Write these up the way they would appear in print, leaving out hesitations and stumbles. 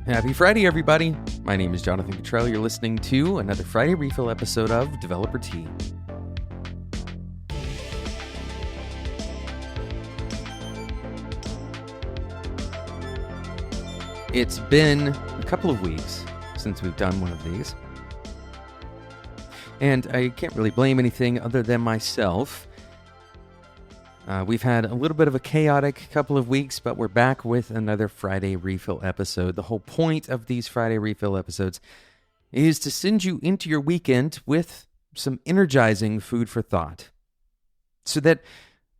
Happy Friday, everybody. My name is Jonathan Cottrell. You're listening to another Friday Refill episode of Developer Tea. It's been a couple of weeks since we've done one of these. And I can't really blame anything other than myself. We've had a little bit of a chaotic couple of weeks, but we're back with another Friday Refill episode. The whole point of these Friday Refill episodes is to send you into your weekend with some energizing food for thought, so that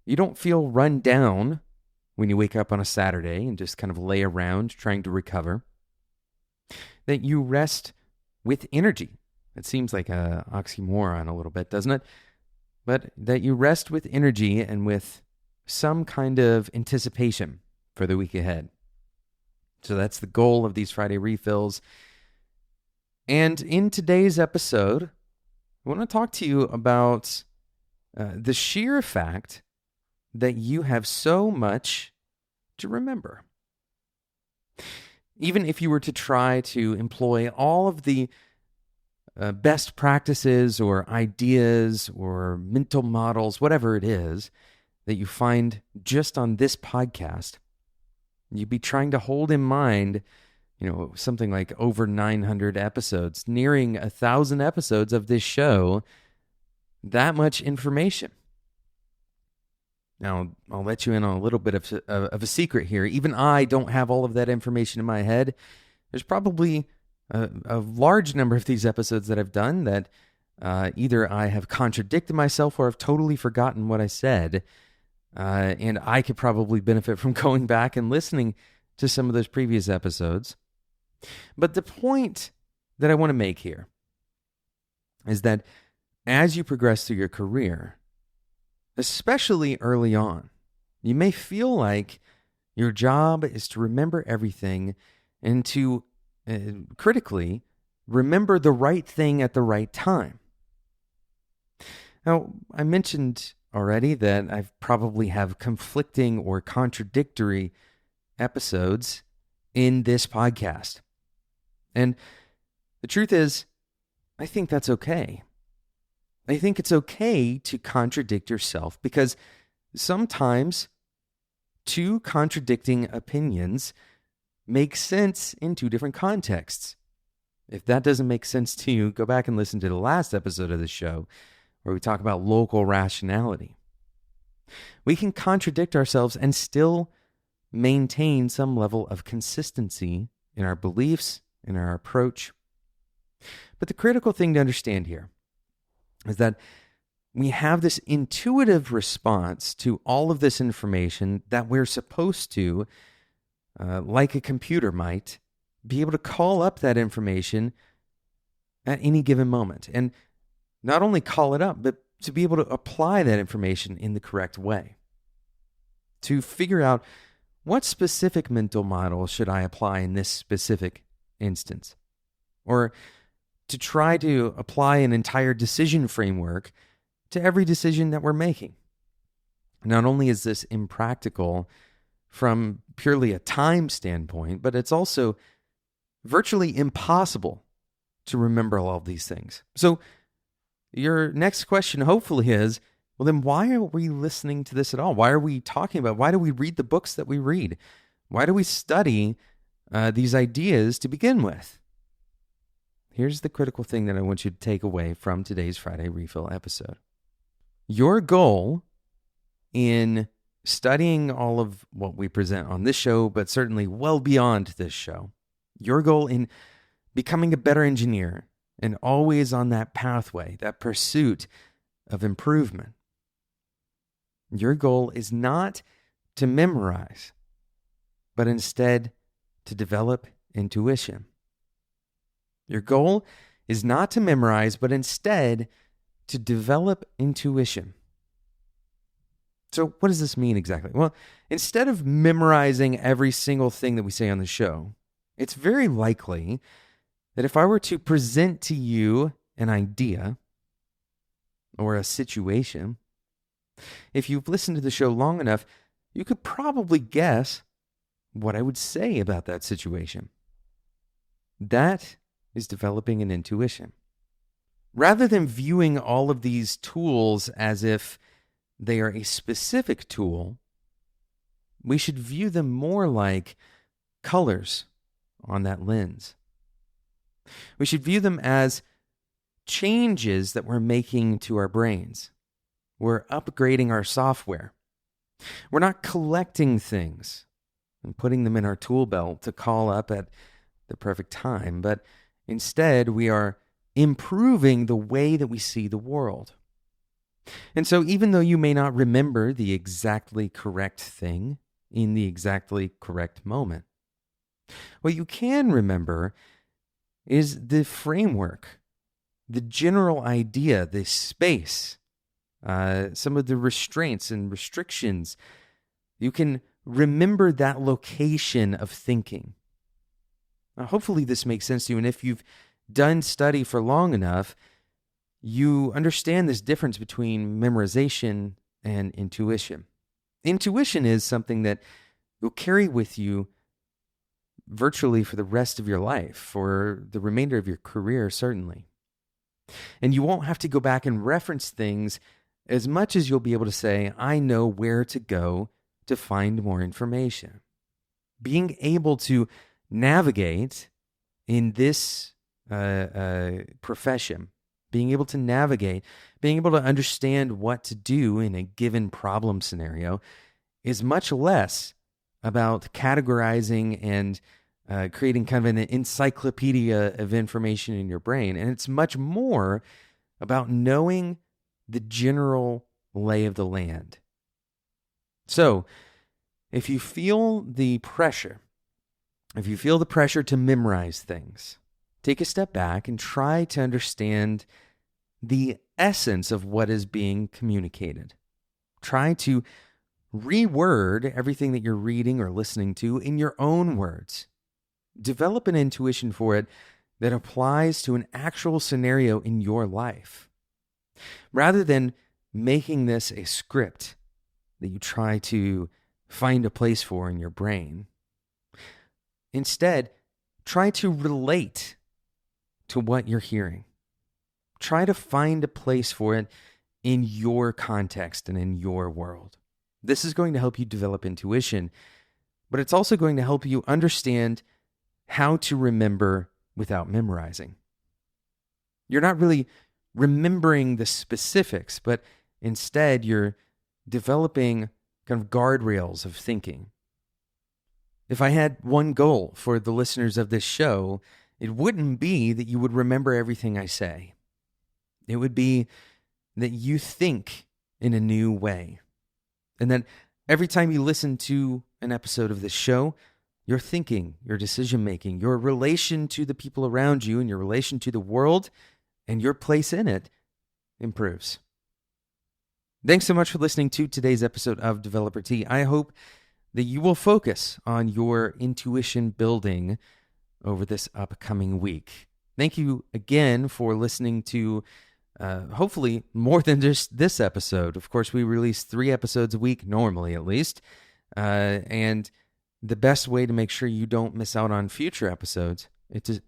you don't feel run down when you wake up on a Saturday and just kind of lay around trying to recover. That you rest with energy. It seems like an oxymoron a little bit, doesn't it? But that you rest with energy and with some kind of anticipation for the week ahead. So that's the goal of these Friday refills. And in today's episode, I want to talk to you about the sheer fact that you have so much to remember. Even if you were to try to employ all of the best practices or ideas or mental models, whatever it is that you find just on this podcast, you'd be trying to hold in mind, something like over 900 episodes, nearing 1,000 episodes of this show, that much information. Now, I'll let you in on a little bit of a secret here. Even I don't have all of that information in my head. There's probably a large number of these episodes that I've done that either I have contradicted myself or I've totally forgotten what I said. And I could probably benefit from going back and listening to some of those previous episodes. But the point that I want to make here is that as you progress through your career, especially early on, you may feel like your job is to remember everything and to critically remember the right thing at the right time. Now, I mentioned already that I probably have conflicting or contradictory episodes in this podcast. And the truth is, I think that's okay. I think it's okay to contradict yourself because sometimes two contradicting opinions make sense in two different contexts. If that doesn't make sense to you, go back and listen to the last episode of the show where we talk about local rationality. We can contradict ourselves and still maintain some level of consistency in our beliefs, in our approach. But the critical thing to understand here is that we have this intuitive response to all of this information that we're supposed to, like a computer might, be able to call up that information at any given moment. And not only call it up, but to be able to apply that information in the correct way. To figure out what specific mental model should I apply in this specific instance. Or to try to apply an entire decision framework to every decision that we're making. Not only is this impractical from purely a time standpoint, but it's also virtually impossible to remember all of these things. So your next question hopefully is, well, then why are we listening to this at all? Why are we talking about? Why do we read the books that we read? Why do we study these ideas to begin with? Here's the critical thing that I want you to take away from today's Friday Refill episode. Your goal in studying all of what we present on this show, but certainly well beyond this show, your goal in becoming a better engineer and always on that pathway, that pursuit of improvement, your goal is not to memorize, but instead to develop intuition. Your goal is not to memorize, but instead to develop intuition. So what does this mean exactly? Well, instead of memorizing every single thing that we say on the show, it's very likely that if I were to present to you an idea or a situation, if you've listened to the show long enough, you could probably guess what I would say about that situation. That is developing an intuition. Rather than viewing all of these tools as if they are a specific tool, we should view them more like colors on that lens. We should view them as changes that we're making to our brains. We're upgrading our software. We're not collecting things and putting them in our tool belt to call up at the perfect time, but instead we are improving the way that we see the world. And so even though you may not remember the exactly correct thing in the exactly correct moment, what you can remember is the framework, the general idea, the space, some of the restraints and restrictions. You can remember that location of thinking. Now, hopefully this makes sense to you, and if you've done study for long enough, you understand this difference between memorization and intuition. Intuition is something that you'll carry with you virtually for the rest of your life, for the remainder of your career, certainly. And you won't have to go back and reference things as much as you'll be able to say, I know where to go to find more information. Being able to navigate in this profession, being able to navigate, being able to understand what to do in a given problem scenario is much less about categorizing and creating kind of an encyclopedia of information in your brain. And it's much more about knowing the general lay of the land. So if you feel the pressure, to memorize things, take a step back and try to understand the essence of what is being communicated. Try to reword everything that you're reading or listening to in your own words. Develop an intuition for it that applies to an actual scenario in your life. Rather than making this a script that you try to find a place for in your brain, instead, try to relate to what you're hearing. Try to find a place for it in your context and in your world. This is going to help you develop intuition, but it's also going to help you understand how to remember without memorizing. You're not really remembering the specifics, but instead you're developing kind of guardrails of thinking. If I had one goal for the listeners of this show, it wouldn't be that you would remember everything I say. It would be that you think in a new way. And that every time you listen to an episode of this show, your thinking, your decision-making, your relation to the people around you and your relation to the world and your place in it improves. Thanks so much for listening to today's episode of Developer Tea. I hope that you will focus on your intuition building over this upcoming week. Thank you again for listening to hopefully more than just this episode. Of course, we release 3 episodes a week, normally at least. And the best way to make sure you don't miss out on future episodes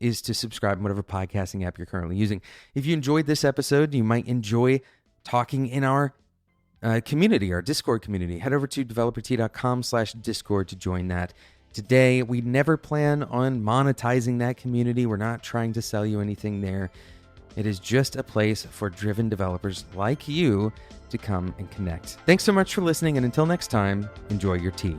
is to subscribe in whatever podcasting app you're currently using. If you enjoyed this episode, you might enjoy talking in our community, our Discord community. Head over to developertea.com/Discord to join that. Today, we never plan on monetizing that community. We're not trying to sell you anything there. It is just a place for driven developers like you to come and connect. Thanks so much for listening, and until next time, enjoy your tea.